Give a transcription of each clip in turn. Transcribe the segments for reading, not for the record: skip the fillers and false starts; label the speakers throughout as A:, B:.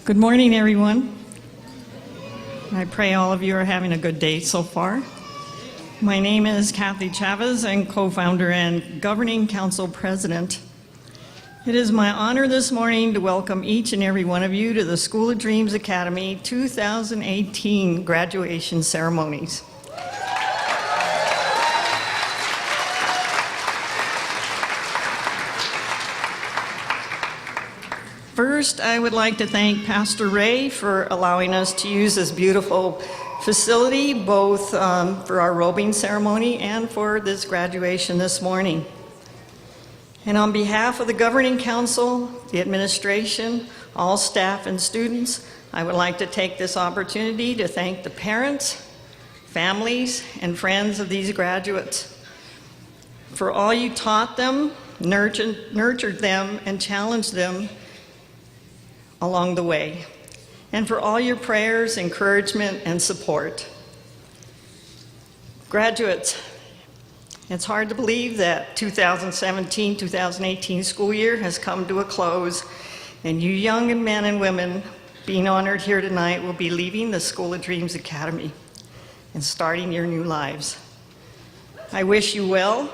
A: Good morning, everyone. I pray all of you are having a good day so far. My name is Kathy Chavez, and co-founder and governing council president. It is my honor this morning to welcome each and every one of you to the School of Dreams Academy 2018 graduation ceremonies. First, I would like to thank Pastor Ray for allowing us to use this beautiful facility, both for our robing ceremony and for this graduation this morning. And on behalf of the Governing Council, the administration, all staff and students, I would like to take this opportunity to thank the parents, families, and friends of these graduates for all you taught them, nurtured them, and challenged them along the way, and for all your prayers, encouragement, and support. Graduates, it's hard to believe that 2017-2018 school year has come to a close, and you young men and women being honored here tonight will be leaving the School of Dreams Academy and starting your new lives. I wish you well.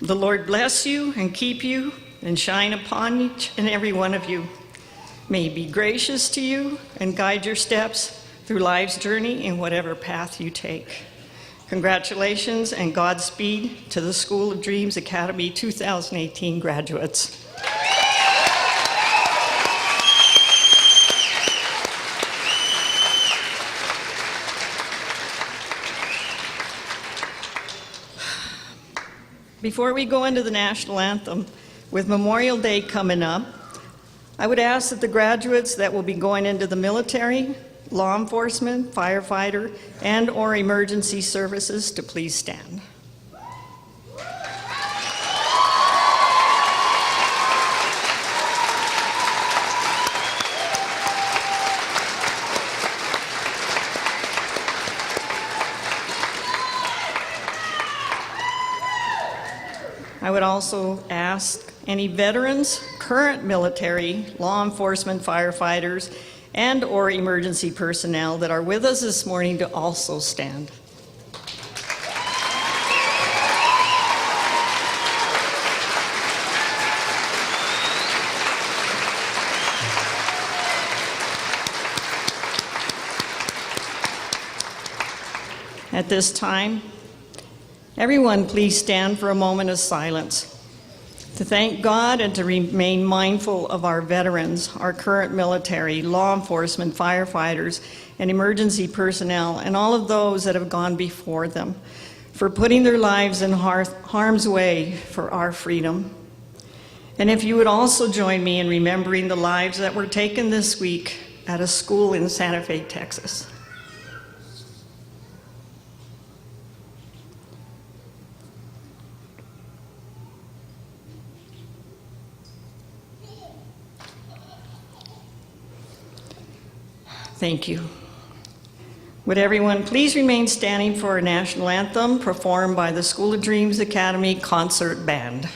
A: The Lord bless you and keep you and shine upon each and every one of you. May He be gracious to you and guide your steps through life's journey in whatever path you take. Congratulations and Godspeed to the School of Dreams Academy 2018 graduates. Before we go into the national anthem, with Memorial Day coming up, I would ask that the graduates that will be going into the military, law enforcement, firefighter, and/or emergency services to please stand. I would also ask any veterans, current military, law enforcement, firefighters, and/or emergency personnel that are with us this morning to also stand. At this time, everyone please stand for a moment of silence to thank God and to remain mindful of our veterans, our current military, law enforcement, firefighters, and emergency personnel, and all of those that have gone before them for putting their lives in harm's way for our freedom. And if you would also join me in remembering the lives that were taken this week at a school in Santa Fe, Texas. Thank you. Would everyone please remain standing for a national anthem performed by the School of Dreams Academy Concert Band.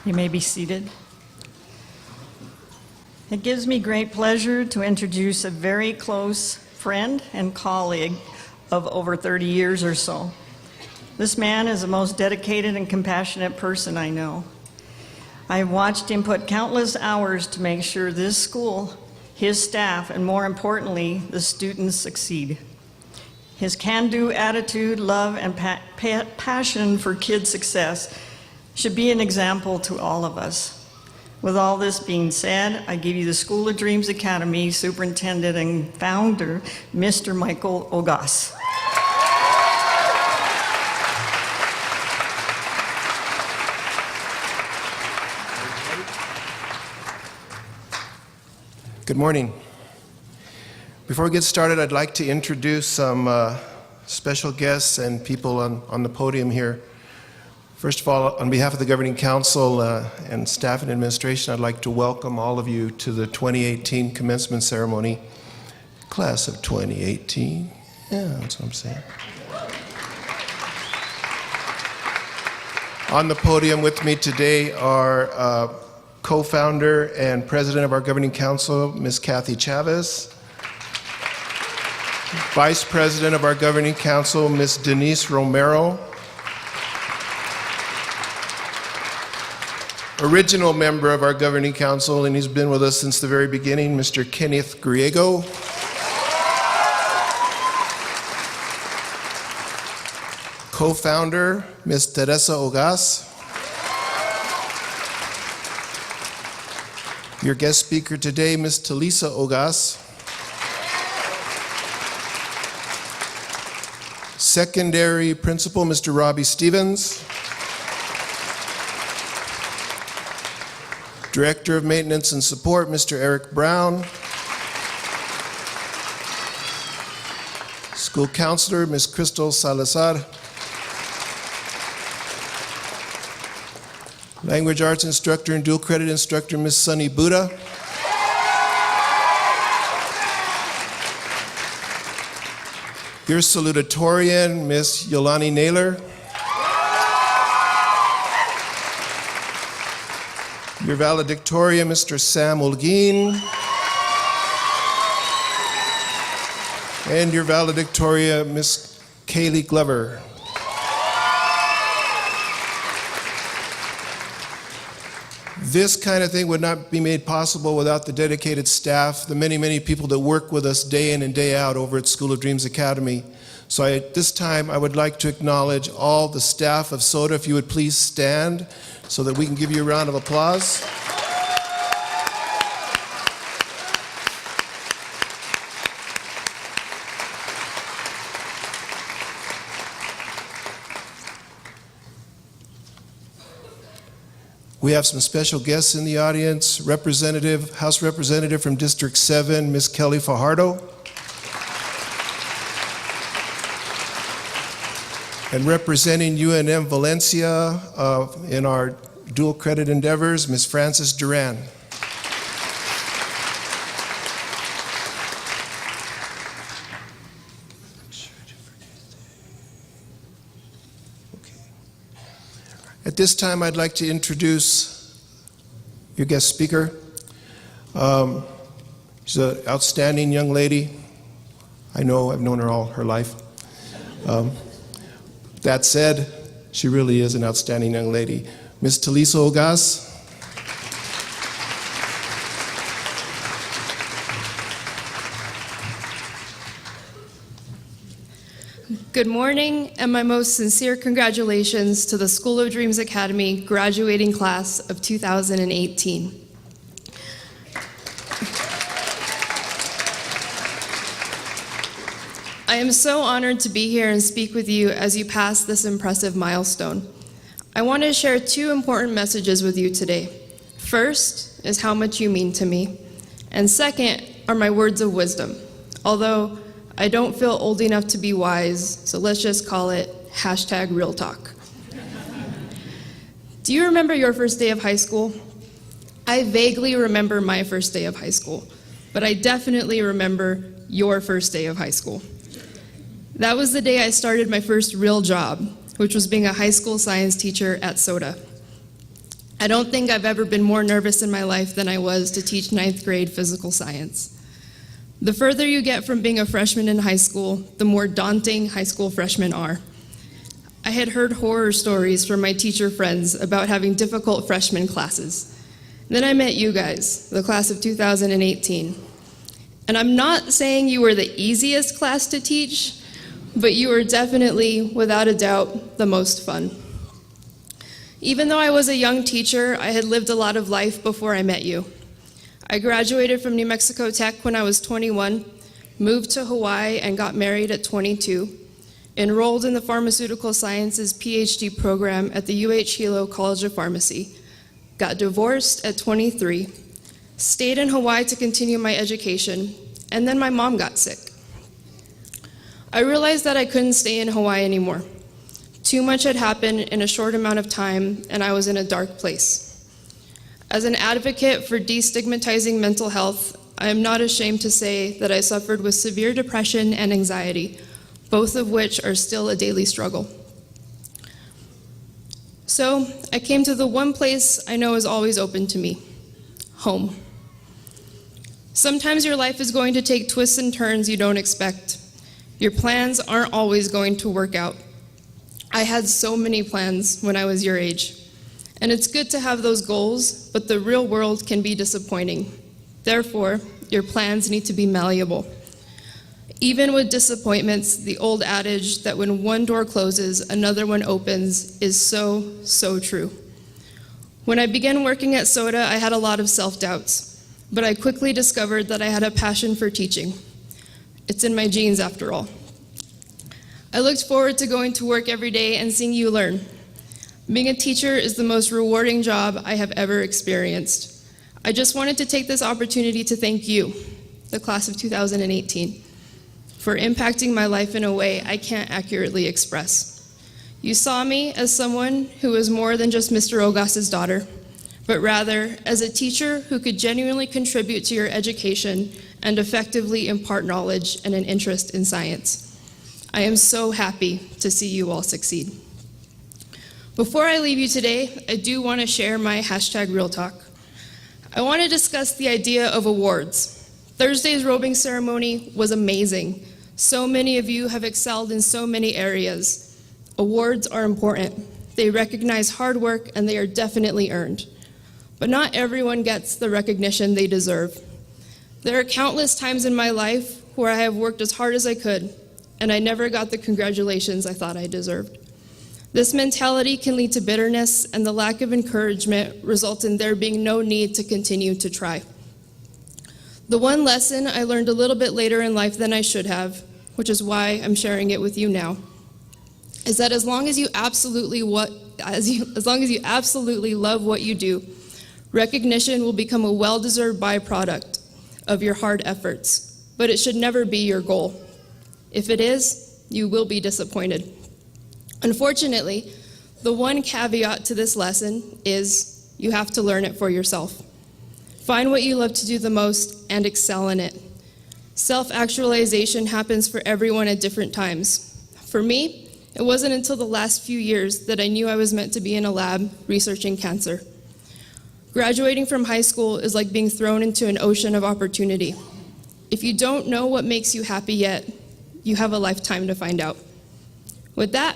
A: You may be seated. It gives me great pleasure to introduce a very close friend and colleague of over 30 years or so. This man is the most dedicated and compassionate person I know. I have watched him put countless hours to make sure this school, his staff, and more importantly, the students succeed. His can-do attitude, love, and passion for kids' success should be an example to all of us. With all this being said, I give you the School of Dreams Academy Superintendent and Founder, Mr. Michael Ogas.
B: Good morning. Before we get started, I'd like to introduce some special guests and people on the podium here. First of all, on behalf of the Governing Council and staff and administration, I'd like to welcome all of you to the 2018 commencement ceremony. Class of 2018. Yeah, that's what I'm saying. On the podium with me today are co-founder and president of our Governing Council, Ms. Kathy Chavez. Vice President of our Governing Council, Ms. Denise Romero. Original member of our Governing Council, and he's been with us since the very beginning, Mr. Kenneth Griego. Co-founder, Ms. Teresa Ogas. Your guest speaker today, Ms. Talisa Ogas. Secondary Principal, Mr. Robbie Stevens. Director of Maintenance and Support, Mr. Eric Brown. School Counselor, Ms. Crystal Salazar. Language Arts Instructor and Dual Credit Instructor, Ms. Sunny Buddha. Your salutatorian, Ms. Yolani Naylor. Your valedictorian, Mr. Sam Olguin. And your valedictoria, Ms. Kaylee Glover. This kind of thing would not be made possible without the dedicated staff, the many, many people that work with us day in and day out over at School of Dreams Academy. So at this time, I would like to acknowledge all the staff of SoDA. If you would please stand so that we can give you a round of applause. We have some special guests in the audience. House Representative from District 7, Ms. Kelly Fajardo. And representing UNM Valencia in our dual credit endeavors, Ms. Frances Duran. At this time, I'd like to introduce your guest speaker. She's an outstanding young lady. I know, I've known her all her life. That said, she really is an outstanding young lady. Ms. Talisa Ogas.
C: Good morning, and my most sincere congratulations to the School of Dreams Academy graduating class of 2018. I am so honored to be here and speak with you as you pass this impressive milestone. I want to share two important messages with you today. First is how much you mean to me, and second are my words of wisdom, although I don't feel old enough to be wise, so let's just call it #real talk. Do you remember your first day of high school? I vaguely remember my first day of high school, but I definitely remember your first day of high school. That was the day I started my first real job, which was being a high school science teacher at SoDA. I don't think I've ever been more nervous in my life than I was to teach 9th grade physical science. The further you get from being a freshman in high school, the more daunting high school freshmen are. I had heard horror stories from my teacher friends about having difficult freshman classes. Then I met you guys, the class of 2018. And I'm not saying you were the easiest class to teach, but you were definitely, without a doubt, the most fun. Even though I was a young teacher, I had lived a lot of life before I met you. I graduated from New Mexico Tech when I was 21, moved to Hawaii and got married at 22, enrolled in the Pharmaceutical Sciences PhD program at the UH Hilo College of Pharmacy, got divorced at 23, stayed in Hawaii to continue my education, and then my mom got sick. I realized that I couldn't stay in Hawaii anymore. Too much had happened in a short amount of time, and I was in a dark place. As an advocate for destigmatizing mental health, I am not ashamed to say that I suffered with severe depression and anxiety, both of which are still a daily struggle. So I came to the one place I know is always open to me, home. Sometimes your life is going to take twists and turns you don't expect. Your plans aren't always going to work out. I had so many plans when I was your age. And it's good to have those goals, but the real world can be disappointing. Therefore, your plans need to be malleable. Even with disappointments, the old adage that when one door closes, another one opens is so true. When I began working at SoDA, I had a lot of self-doubts, but I quickly discovered that I had a passion for teaching. It's in my genes, after all. I looked forward to going to work every day and seeing you learn. Being a teacher is the most rewarding job I have ever experienced. I just wanted to take this opportunity to thank you, the class of 2018, for impacting my life in a way I can't accurately express. You saw me as someone who was more than just Mr. Ogas's daughter, but rather as a teacher who could genuinely contribute to your education and effectively impart knowledge and an interest in science. I am so happy to see you all succeed. Before I leave you today, I do want to share my #RealTalk. I want to discuss the idea of awards. Thursday's robing ceremony was amazing. So many of you have excelled in so many areas. Awards are important. They recognize hard work and they are definitely earned. But not everyone gets the recognition they deserve. There are countless times in my life where I have worked as hard as I could, and I never got the congratulations I thought I deserved. This mentality can lead to bitterness, and the lack of encouragement results in there being no need to continue to try. The one lesson I learned a little bit later in life than I should have, which is why I'm sharing it with you now, is that as long as you absolutely love what you do, recognition will become a well-deserved byproduct of your hard efforts, but it should never be your goal. If it is, you will be disappointed. Unfortunately, the one caveat to this lesson is you have to learn it for yourself. Find what you love to do the most and excel in it. Self-actualization happens for everyone at different times. For me, it wasn't until the last few years that I knew I was meant to be in a lab researching cancer. Graduating from high school is like being thrown into an ocean of opportunity. If you don't know what makes you happy yet, you have a lifetime to find out. With that,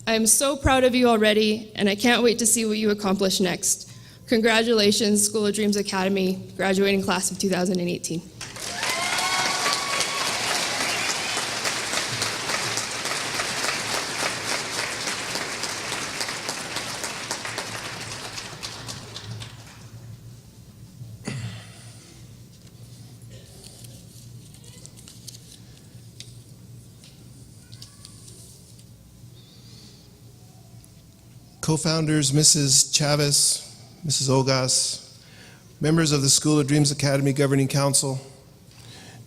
C: I am so proud of you already, and I can't wait to see what you accomplish next. Congratulations, School of Dreams Academy, graduating class of 2018.
B: Co-founders Mrs. Chavez, Mrs. Ogas, members of the School of Dreams Academy Governing Council,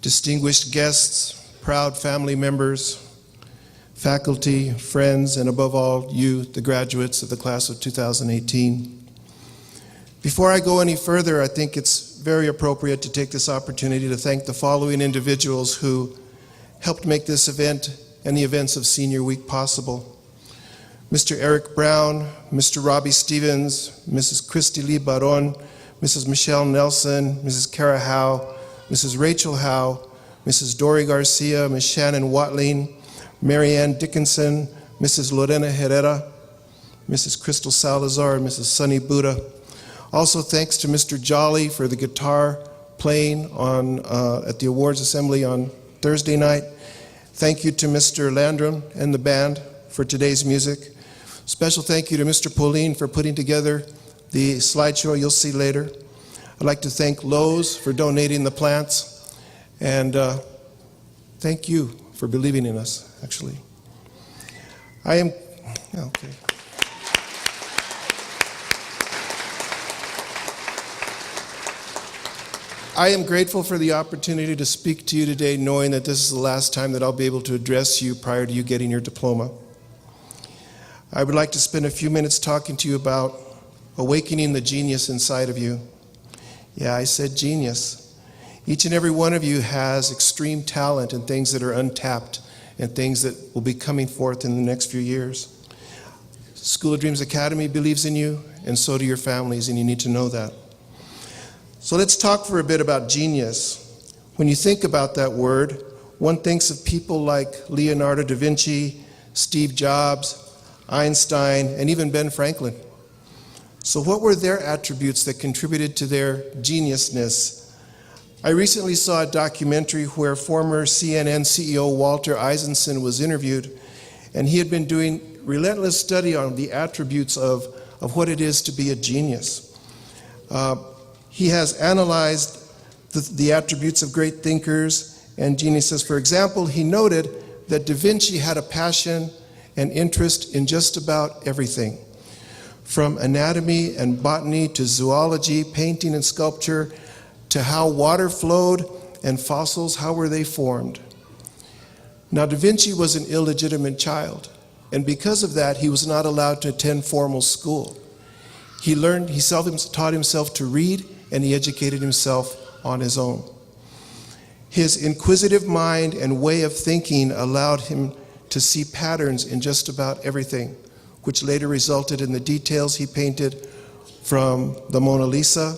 B: distinguished guests, proud family members, faculty, friends, and above all, you, the graduates of the class of 2018. Before I go any further, I think it's very appropriate to take this opportunity to thank the following individuals who helped make this event and the events of Senior Week possible. Mr. Eric Brown, Mr. Robbie Stevens, Mrs. Christy Lee Baron, Mrs. Michelle Nelson, Mrs. Kara Howe, Mrs. Rachel Howe, Mrs. Dory Garcia, Ms. Shannon Watling, Marianne Dickinson, Mrs. Lorena Herrera, Mrs. Crystal Salazar, and Mrs. Sunny Buddha. Also thanks to Mr. Jolly for the guitar playing at the awards assembly on Thursday night. Thank you to Mr. Landrum and the band for today's music. Special thank you to Mr. Pauline for putting together the slideshow you'll see later. I'd like to thank Lowe's for donating the plants, and thank you for believing in us, actually. I am grateful for the opportunity to speak to you today, knowing that this is the last time that I'll be able to address you prior to you getting your diploma. I would like to spend a few minutes talking to you about awakening the genius inside of you. Yeah, I said genius. Each and every one of you has extreme talent and things that are untapped and things that will be coming forth in the next few years. School of Dreams Academy believes in you, and so do your families, and you need to know that. So let's talk for a bit about genius. When you think about that word, one thinks of people like Leonardo da Vinci, Steve Jobs, Einstein, and even Ben Franklin. So what were their attributes that contributed to their geniusness? I recently saw a documentary where former CNN CEO Walter Isaacson was interviewed, and he had been doing relentless study on the attributes of what it is to be a genius. He has analyzed the attributes of great thinkers and geniuses. For example, he noted that Da Vinci had a passion and interest in just about everything, from anatomy and botany to zoology, painting and sculpture, to how water flowed and fossils, how were they formed. Now, Da Vinci was an illegitimate child, and because of that, he was not allowed to attend formal school. He taught himself to read, and he educated himself on his own. His inquisitive mind and way of thinking allowed him to see patterns in just about everything, which later resulted in the details he painted from the Mona Lisa,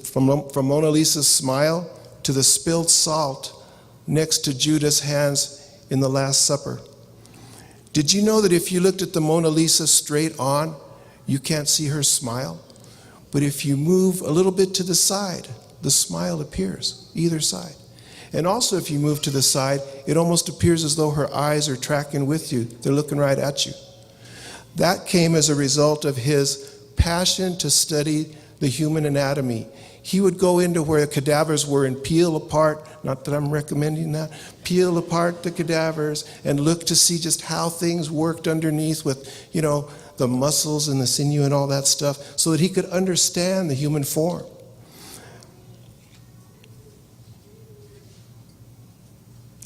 B: from Mona Lisa's smile to the spilled salt next to Judas' hands in the Last Supper. Did you know that if you looked at the Mona Lisa straight on, you can't see her smile? But if you move a little bit to the side, the smile appears, either side. And also if you move to the side, it almost appears as though her eyes are tracking with you. They're looking right at you. That came as a result of his passion to study the human anatomy. He would go into where cadavers were and peel apart, not that I'm recommending that, peel apart the cadavers and look to see just how things worked underneath with, the muscles and the sinew and all that stuff, so that he could understand the human form.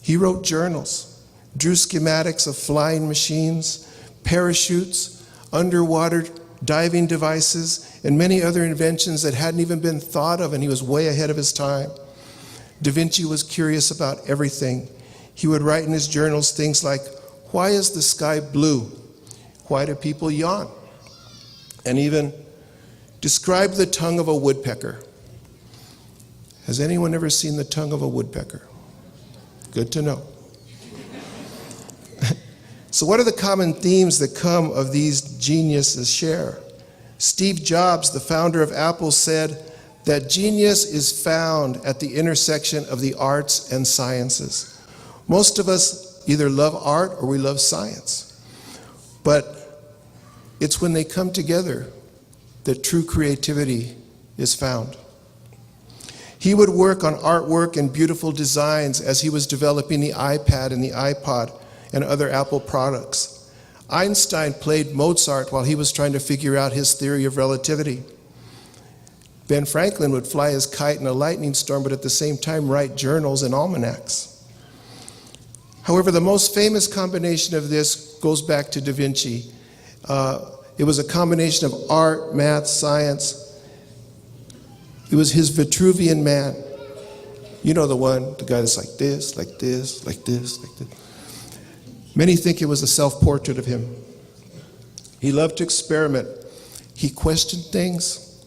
B: He wrote journals, drew schematics of flying machines, parachutes, underwater diving devices, and many other inventions that hadn't even been thought of, and he was way ahead of his time. Da Vinci was curious about everything. He would write in his journals things like, "Why is the sky blue? Why do people yawn?" And even, "Describe the tongue of a woodpecker." Has anyone ever seen the tongue of a woodpecker? Good to know. So what are the common themes that come of these geniuses share? Steve Jobs, the founder of Apple, said that genius is found at the intersection of the arts and sciences. Most of us either love art or we love science. But it's when they come together that true creativity is found. He would work on artwork and beautiful designs as he was developing the iPad and the iPod and other Apple products. Einstein played Mozart while he was trying to figure out his theory of relativity. Ben Franklin would fly his kite in a lightning storm, but at the same time write journals and almanacs. However, the most famous combination of this goes back to Da Vinci. It was a combination of art, math, science. It was his Vitruvian Man. You know the one, the guy that's like this, like this, like this, like this. Many think it was a self-portrait of him. He loved to experiment. He questioned things.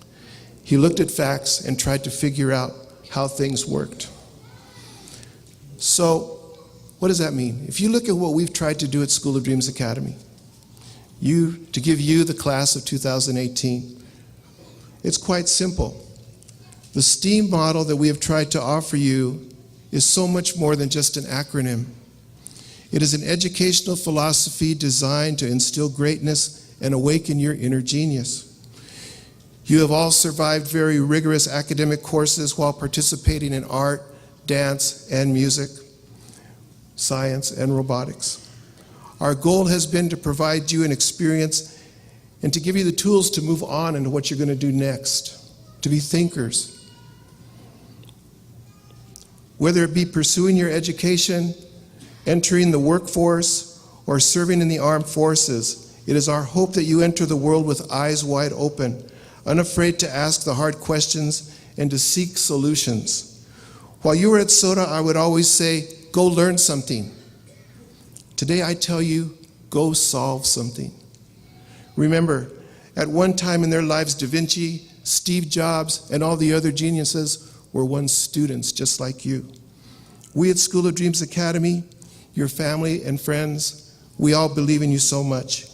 B: He looked at facts and tried to figure out how things worked. So, what does that mean? If you look at what we've tried to do at School of Dreams Academy, to give you the class of 2018, it's quite simple. The STEAM model that we have tried to offer you is so much more than just an acronym. It is an educational philosophy designed to instill greatness and awaken your inner genius. You have all survived very rigorous academic courses while participating in art, dance, and music, science, and robotics. Our goal has been to provide you an experience and to give you the tools to move on into what you're going to do next, to be thinkers. Whether it be pursuing your education, entering the workforce, or serving in the armed forces, it is our hope that you enter the world with eyes wide open, unafraid to ask the hard questions and to seek solutions. While you were at SoDA, I would always say, go learn something. Today I tell you, go solve something. Remember, at one time in their lives, Da Vinci, Steve Jobs, and all the other geniuses were once students just like you. We at School of Dreams Academy, your family and friends, we all believe in you so much.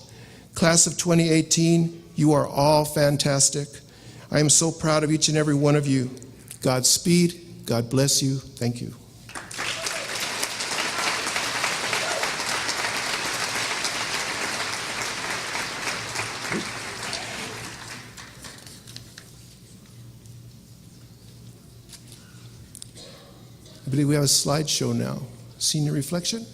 B: Class of 2018, you are all fantastic. I am so proud of each and every one of you. Godspeed, God bless you, thank you. I believe we have a slideshow now. Senior reflection?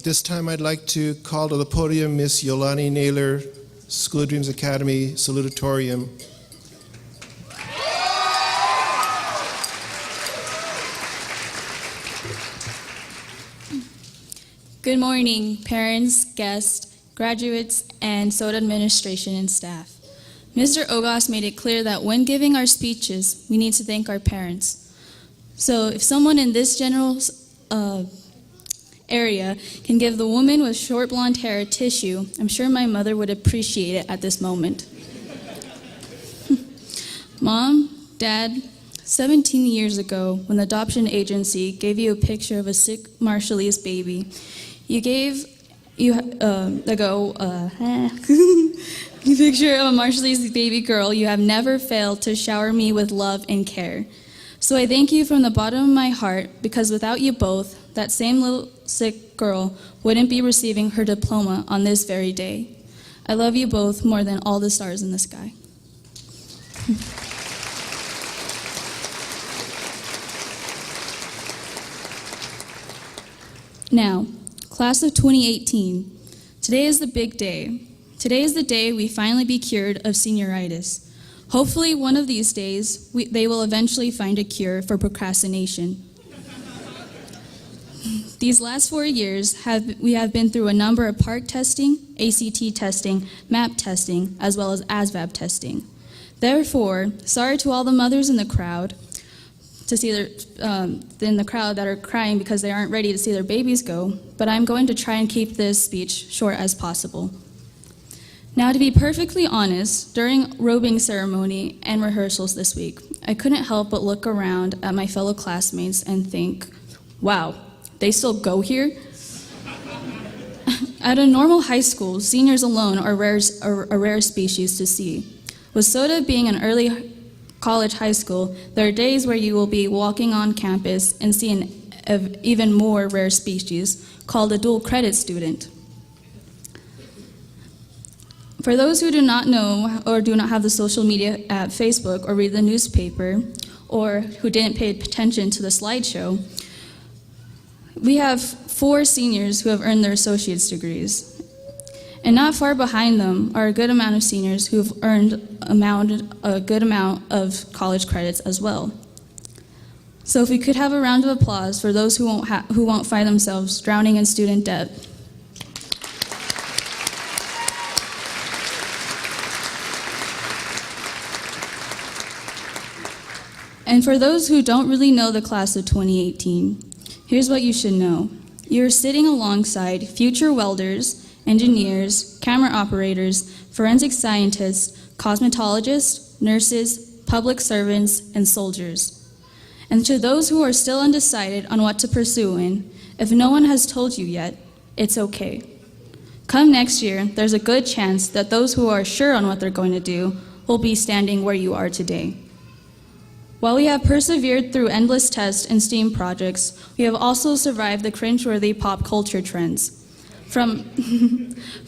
B: At this time, I'd like to call to the podium Miss Yolani Naylor, School of Dreams Academy Salutatorium.
D: Good morning, parents, guests, graduates, and SoDA administration and staff. Mr. Ogos made it clear that when giving our speeches, we need to thank our parents. So if someone in this general area can give the woman with short blonde hair a tissue, I'm sure my mother would appreciate it at this moment. Mom, Dad, 17 years ago, when the adoption agency gave you a picture of a sick Marshallese baby, a picture of a Marshallese baby girl, you have never failed to shower me with love and care. So I thank you from the bottom of my heart, because without you both, that same little sick girl wouldn't be receiving her diploma on this very day. I love you both more than all the stars in the sky. Now, class of 2018, today is the big day. Today is the day we finally be cured of senioritis. Hopefully one of these days, they will eventually find a cure for procrastination. These last 4 years, we have been through a number of PARCC testing, ACT testing, MAP testing, as well as ASVAB testing. Therefore, sorry to all the mothers in the crowd, that are crying because they aren't ready to see their babies go, but I'm going to try and keep this speech short as possible. Now, to be perfectly honest, during robing ceremony and rehearsals this week, I couldn't help but look around at my fellow classmates and think, wow, they still go here? At a normal high school, seniors alone are a rare species to see. With SoDA being an early college high school, there are days where you will be walking on campus and see an even more rare species called a dual credit student. For those who do not know or do not have the social media app Facebook or read the newspaper, or who didn't pay attention to the slideshow, we have 4 seniors who have earned their associate's degrees. And not far behind them are a good amount of seniors who have earned a good amount of college credits as well. So if we could have a round of applause for those who won't find themselves drowning in student debt. And for those who don't really know the class of 2018, here's what you should know. You're sitting alongside future welders, engineers, camera operators, forensic scientists, cosmetologists, nurses, public servants, and soldiers. And to those who are still undecided on what to pursue in, if no one has told you yet, it's okay. Come next year, there's a good chance that those who are sure on what they're going to do will be standing where you are today. While we have persevered through endless tests and STEAM projects, we have also survived the cringeworthy pop culture trends. From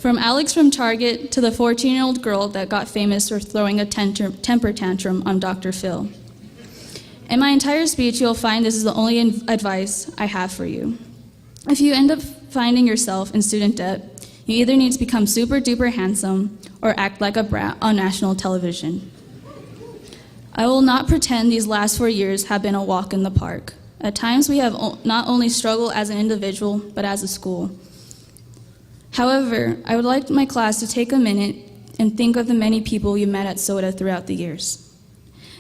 D: Alex from Target to the 14-year-old girl that got famous for throwing a temper tantrum on Dr. Phil. In my entire speech, you'll find this is the only advice I have for you. If you end up finding yourself in student debt, you either need to become super duper handsome or act like a brat on national television. I will not pretend these last 4 years have been a walk in the park. At times, we have not only struggled as an individual, but as a school. However, I would like my class to take a minute and think of the many people you met at SoDA throughout the years.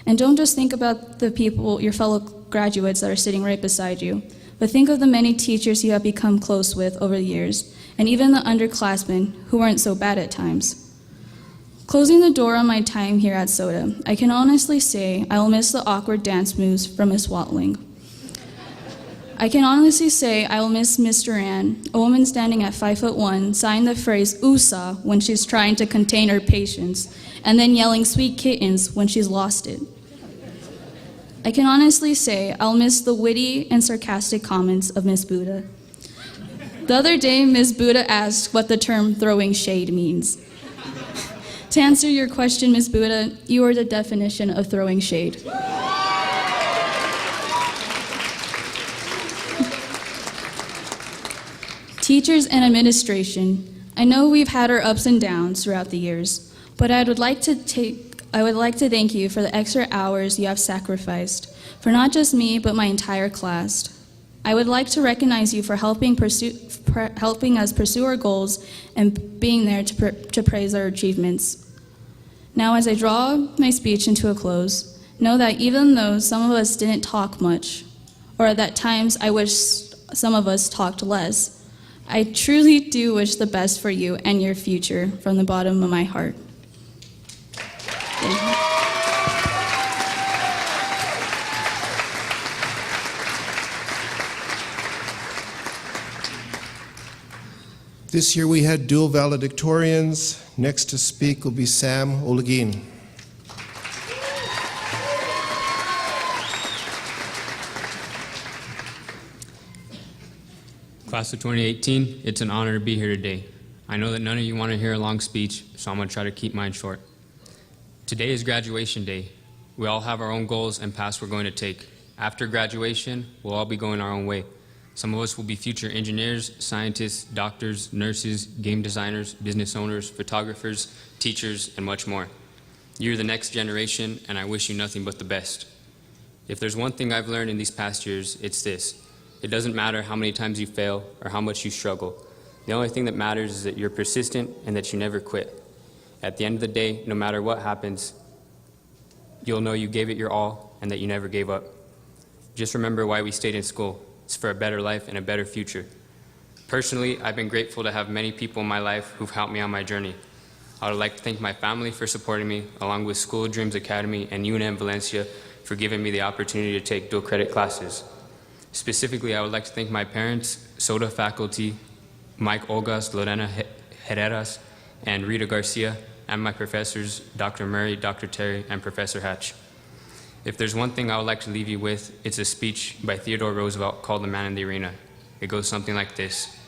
D: And don't just think about the people, your fellow graduates that are sitting right beside you, but think of the many teachers you have become close with over the years, and even the underclassmen who weren't so bad at times. Closing the door on my time here at SoDA, I can honestly say I will miss the awkward dance moves from Miss Watling. I can honestly say I will miss Miss Duran, a woman standing at 5'1", saying the phrase "USA" when she's trying to contain her patience, and then yelling "sweet kittens" when she's lost it. I can honestly say I'll miss the witty and sarcastic comments of Miss Buddha. The other day, Miss Buddha asked what the term "throwing shade" means. To answer your question, Miss Buddha, you are the definition of throwing shade. teachers and administration. I know we've had our ups and downs throughout the years, but I would like to thank you for the extra hours you have sacrificed, for not just me, but my entire class. I would like to recognize you for helping us pursue our goals and being there to praise our achievements. Now, as I draw my speech into a close, know that even though some of us didn't talk much, or at times I wish some of us talked less, I truly do wish the best for you and your future from the bottom of my heart. Thank you.
B: This year we had dual valedictorians. Next to speak will be Sam Olagin.
E: Class of 2018, it's an honor to be here today. I know that none of you want to hear a long speech, so I'm going to try to keep mine short. Today is graduation day. We all have our own goals and paths we're going to take. After graduation, we'll all be going our own way. Some of us will be future engineers, scientists, doctors, nurses, game designers, business owners, photographers, teachers, and much more. You're the next generation, and I wish you nothing but the best. If there's one thing I've learned in these past years, it's this. It doesn't matter how many times you fail or how much you struggle. The only thing that matters is that you're persistent and that you never quit. At the end of the day, no matter what happens, you'll know you gave it your all and that you never gave up. Just remember why we stayed in school. It's for a better life and a better future. Personally, I've been grateful to have many people in my life who've helped me on my journey. I would like to thank my family for supporting me, along with School of Dreams Academy and UNM Valencia for giving me the opportunity to take dual credit classes. Specifically, I would like to thank my parents, SoDA faculty, Mike Olgas, Lorena Herreras, and Rita Garcia, and my professors, Dr. Murray, Dr. Terry, and Professor Hatch. If there's one thing I would like to leave you with, it's a speech by Theodore Roosevelt called The Man in the Arena. It goes something like this.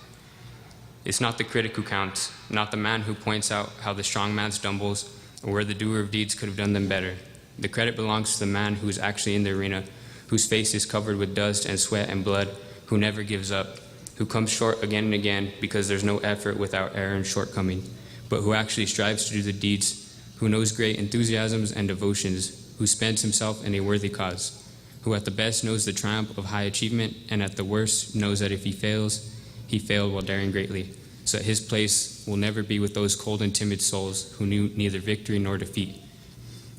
E: It's not the critic who counts, not the man who points out how the strong man stumbles or where the doer of deeds could have done them better. The credit belongs to the man who is actually in the arena, whose face is covered with dust and sweat and blood, who never gives up, who comes short again and again because there's no effort without error and shortcoming, but who actually strives to do the deeds, who knows great enthusiasms and devotions, who spends himself in a worthy cause, who at the best knows the triumph of high achievement, and at the worst knows that if he fails, he failed while daring greatly, so that his place will never be with those cold and timid souls who knew neither victory nor defeat.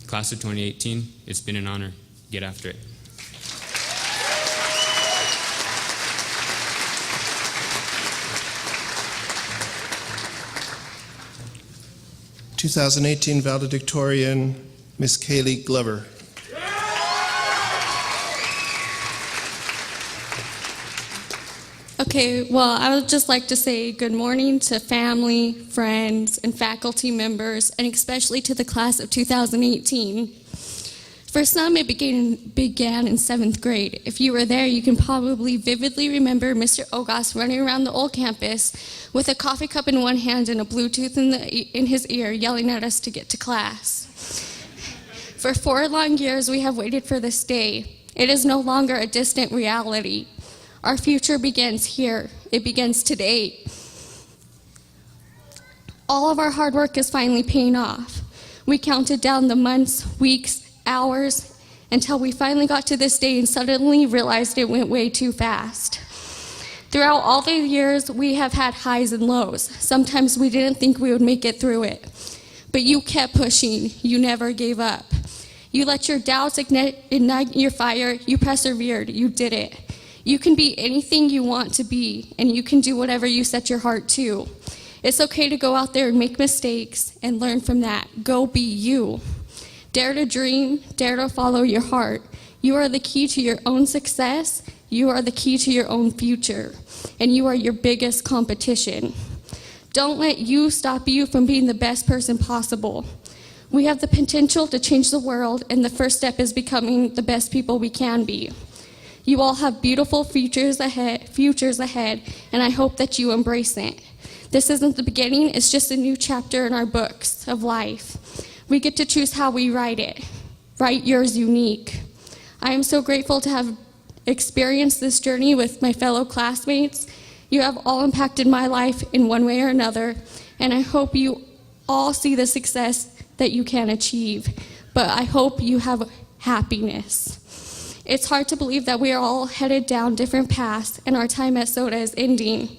E: Class of 2018, it's been an honor. Get after it.
B: (2018) valedictorian, Miss Kaylee Glover.
F: Okay, well, I would just like to say good morning to family, friends, and faculty members, and especially to the class of 2018. For some, it began in 7th grade. If you were there, you can probably vividly remember Mr. Ogas running around the old campus with a coffee cup in one hand and a Bluetooth in his ear, yelling at us to get to class. For 4 long years, we have waited for this day. It is no longer a distant reality. Our future begins here. It begins today. All of our hard work is finally paying off. We counted down the months, weeks, hours, until we finally got to this day and suddenly realized it went way too fast. Throughout all the years, we have had highs and lows. Sometimes we didn't think we would make it through it. But you kept pushing. You never gave up. You let your doubts ignite your fire. You persevered. You did it. You can be anything you want to be, and you can do whatever you set your heart to. It's okay to go out there and make mistakes and learn from that. Go be you. Dare to dream, dare to follow your heart. You are the key to your own success. You are the key to your own future, and you are your biggest competition. Don't let you stop you from being the best person possible. We have the potential to change the world, and the first step is becoming the best people we can be. You all have beautiful futures ahead, and I hope that you embrace it. This isn't the beginning, it's just a new chapter in our books of life. We get to choose how we write it. Write yours unique. I am so grateful to have experienced this journey with my fellow classmates, You have all impacted my life in one way or another, and I hope you all see the success that you can achieve. But I hope you have happiness. It's hard to believe that we are all headed down different paths and our time at SoDA is ending.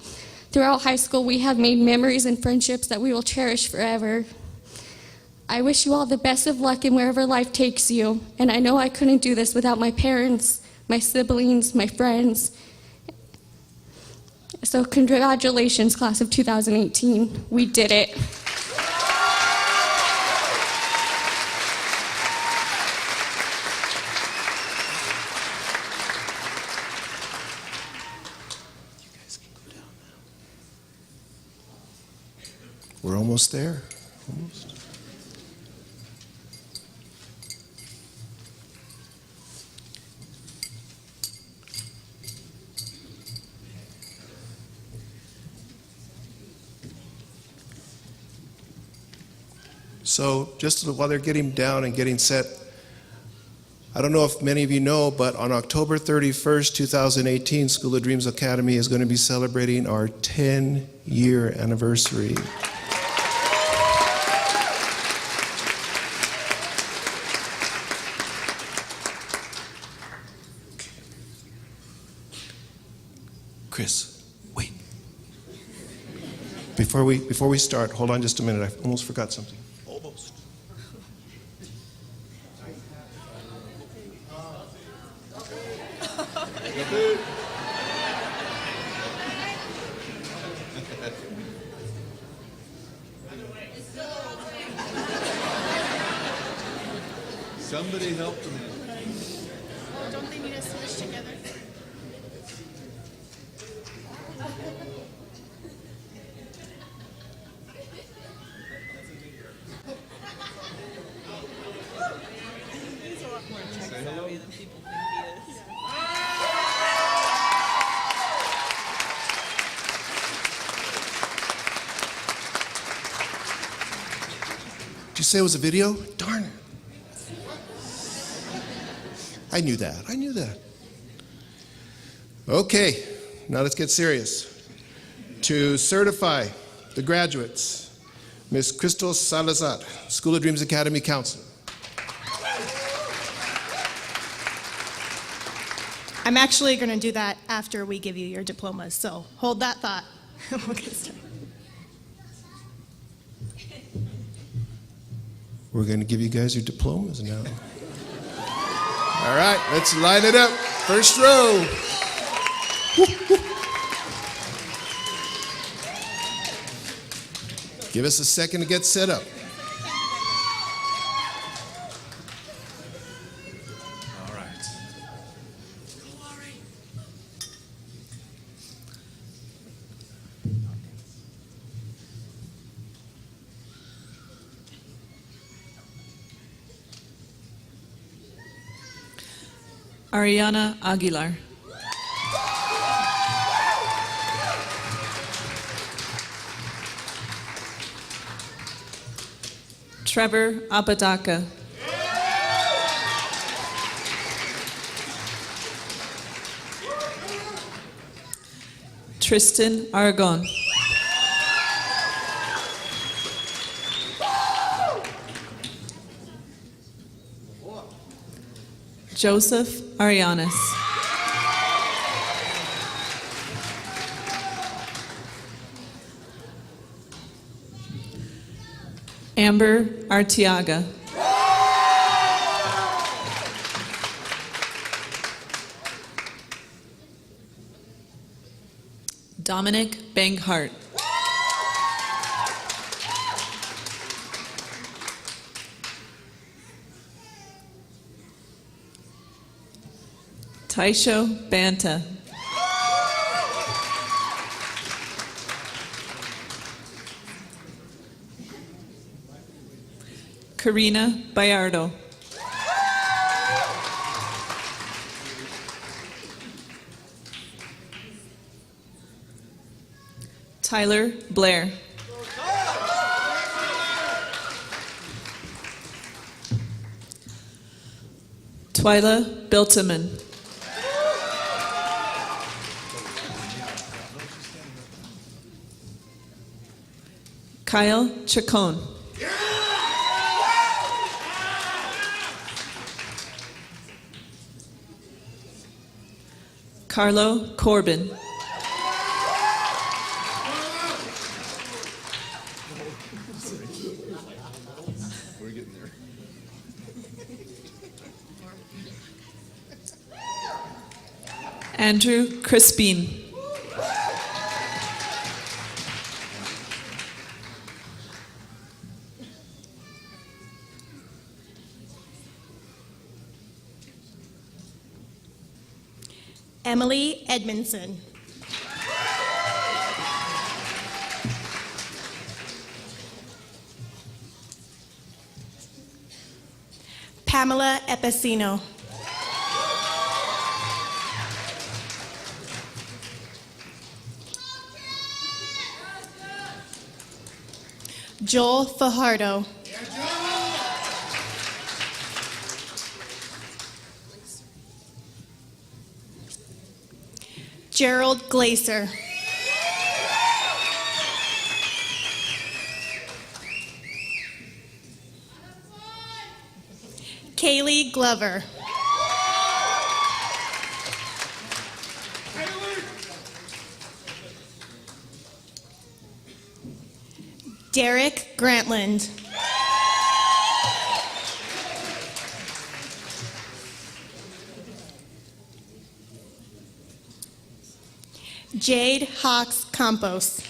F: Throughout high school, we have made memories and friendships that we will cherish forever. I wish you all the best of luck in wherever life takes you, and I know I couldn't do this without my parents, my siblings, my friends. So congratulations, class of 2018. We did it.
B: We're almost there. Almost. So just while they're getting down and getting set, I don't know if many of you know, but on October 31st, 2018, School of Dreams Academy is going to be celebrating our 10-year anniversary. Chris, wait. Before we start, hold on just a minute. I almost forgot something. Almost.
G: Somebody help them.
C: Don't they need us to switch together?
B: Did you say it was a video? Darn it. I knew that. Okay, now let's get serious. To certify the graduates, Ms. Crystal Salazar, School of Dreams Academy Counselor.
H: I'm actually going to do that after we give you your diplomas, so hold that thought. We'll get started.
B: We're going to give you guys your diplomas now. All right, let's line it up. First row. Give us a second to get set up.
G: All right.
I: Ariana Aguilar. Trevor Apodaca. Tristan Aragon. Joseph Arianes. Amber Artiaga. Dominic Banghart. Taisho Banta. Karina Bayardo. Tyler Blair. Twyla Bilteman. Kyle Chacon. Carlo Corbin.
G: We're getting there.
I: Andrew Crispin.
H: Emily Edmondson. Pamela Epicino. Joel Fajardo. Gerald Glaser. Kaylee Glover. Derek Grantland. Jade Hawks Campos.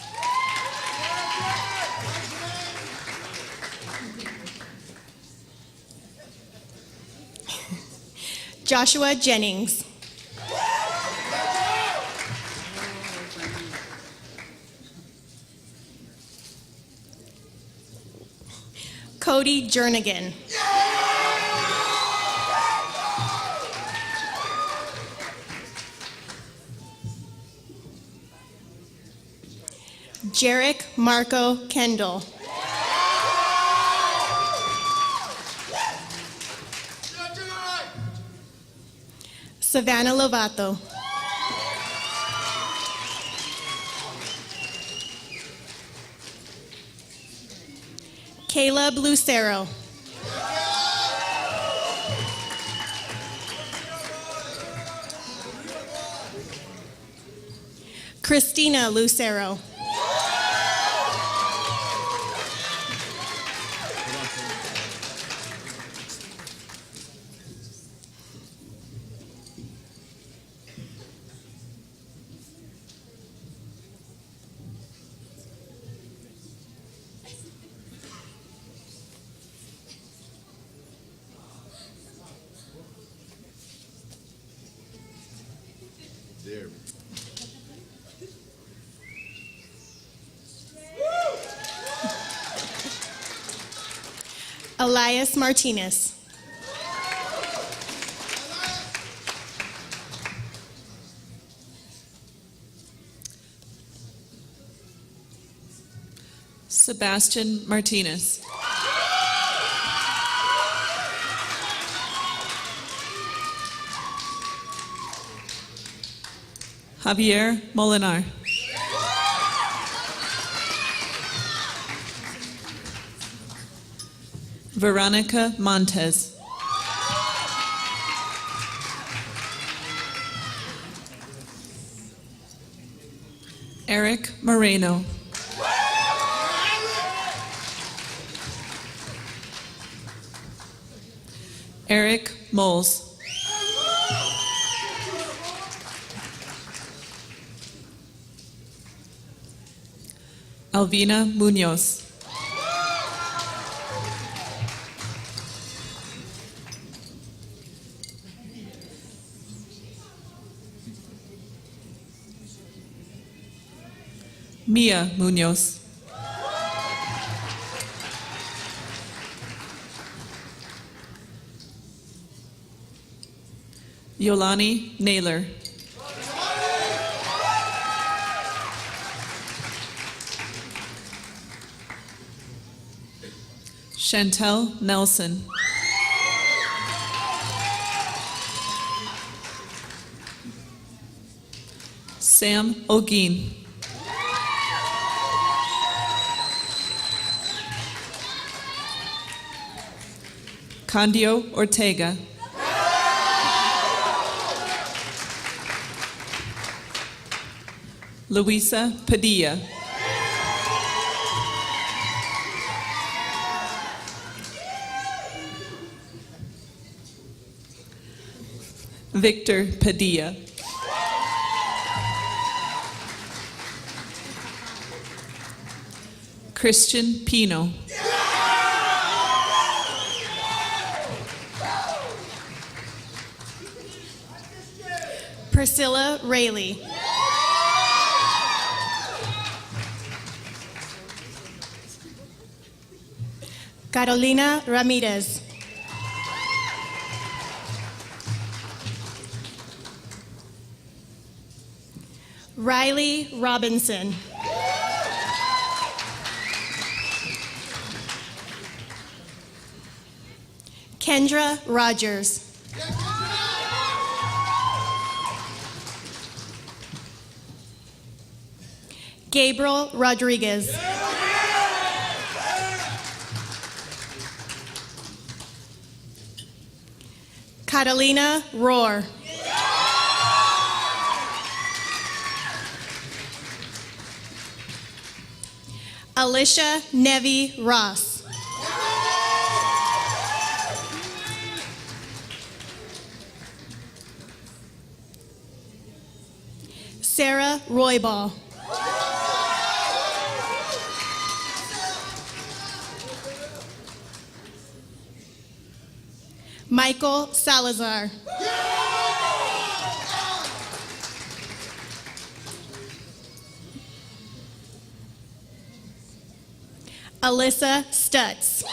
H: Joshua Jennings. Cody Jernigan. Jarek Marco Kendall. Savannah Lovato. Caleb Lucero. Christina Lucero.
G: There.
H: Elias Martinez.
I: Sebastian Martinez. Javier Molinar. Veronica Montez. Eric Moreno. Eric Moles. Alvina Munoz. Mia Munoz. Yolani Naylor. Chantel Nelson. Sam Ogeen. Candio Ortega, Luisa Padilla, Victor Padilla, Christian Pino,
H: Priscilla Rayleigh. Carolina Ramirez. Riley Robinson. Kendra Rogers. Gabriel Rodriguez. Catalina Rohr. Alicia Nevi Ross. Sarah Roybal. Michael Salazar. Alyssa Stutz.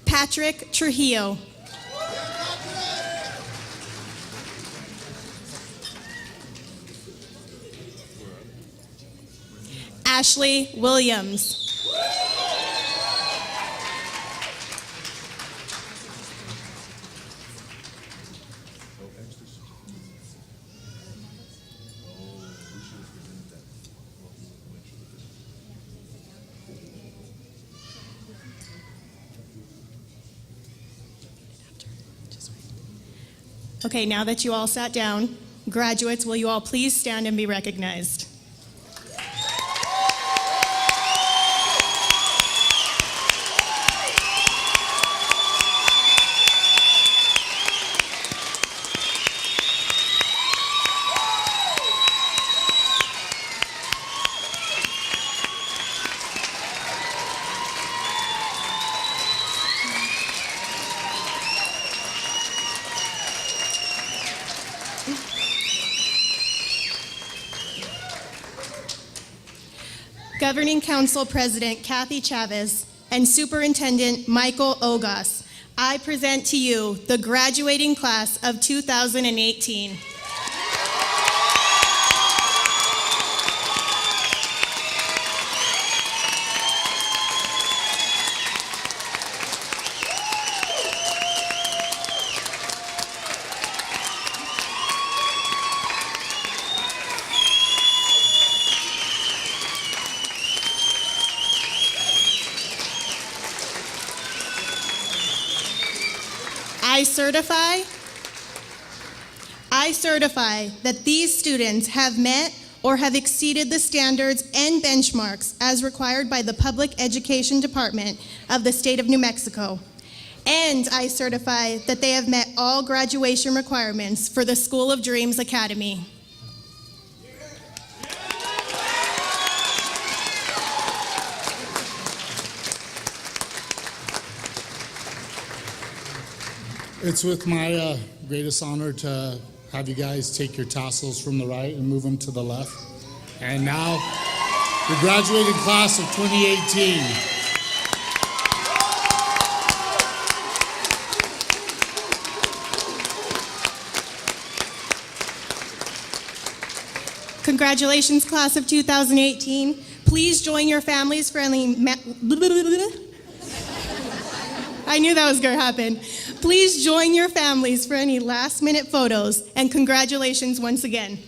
H: Patrick Trujillo. Ashley Williams. Okay, now that you all sat down, graduates, will you all please stand and be recognized? Governing Council President Kathy Chavez and Superintendent Michael Ogas, I present to you the graduating class of 2018. I certify that these students have met or have exceeded the standards and benchmarks as required by the Public Education Department of the State of New Mexico. And I certify that they have met all graduation requirements for the School of Dreams Academy.
J: It's with my greatest honor to have you guys take your tassels from the right and move them to the left. And now, the graduating class of 2018.
H: Congratulations, class of 2018. Please join your families for any I knew that was going to happen. Please join your families for any last-minute photos, and congratulations once again.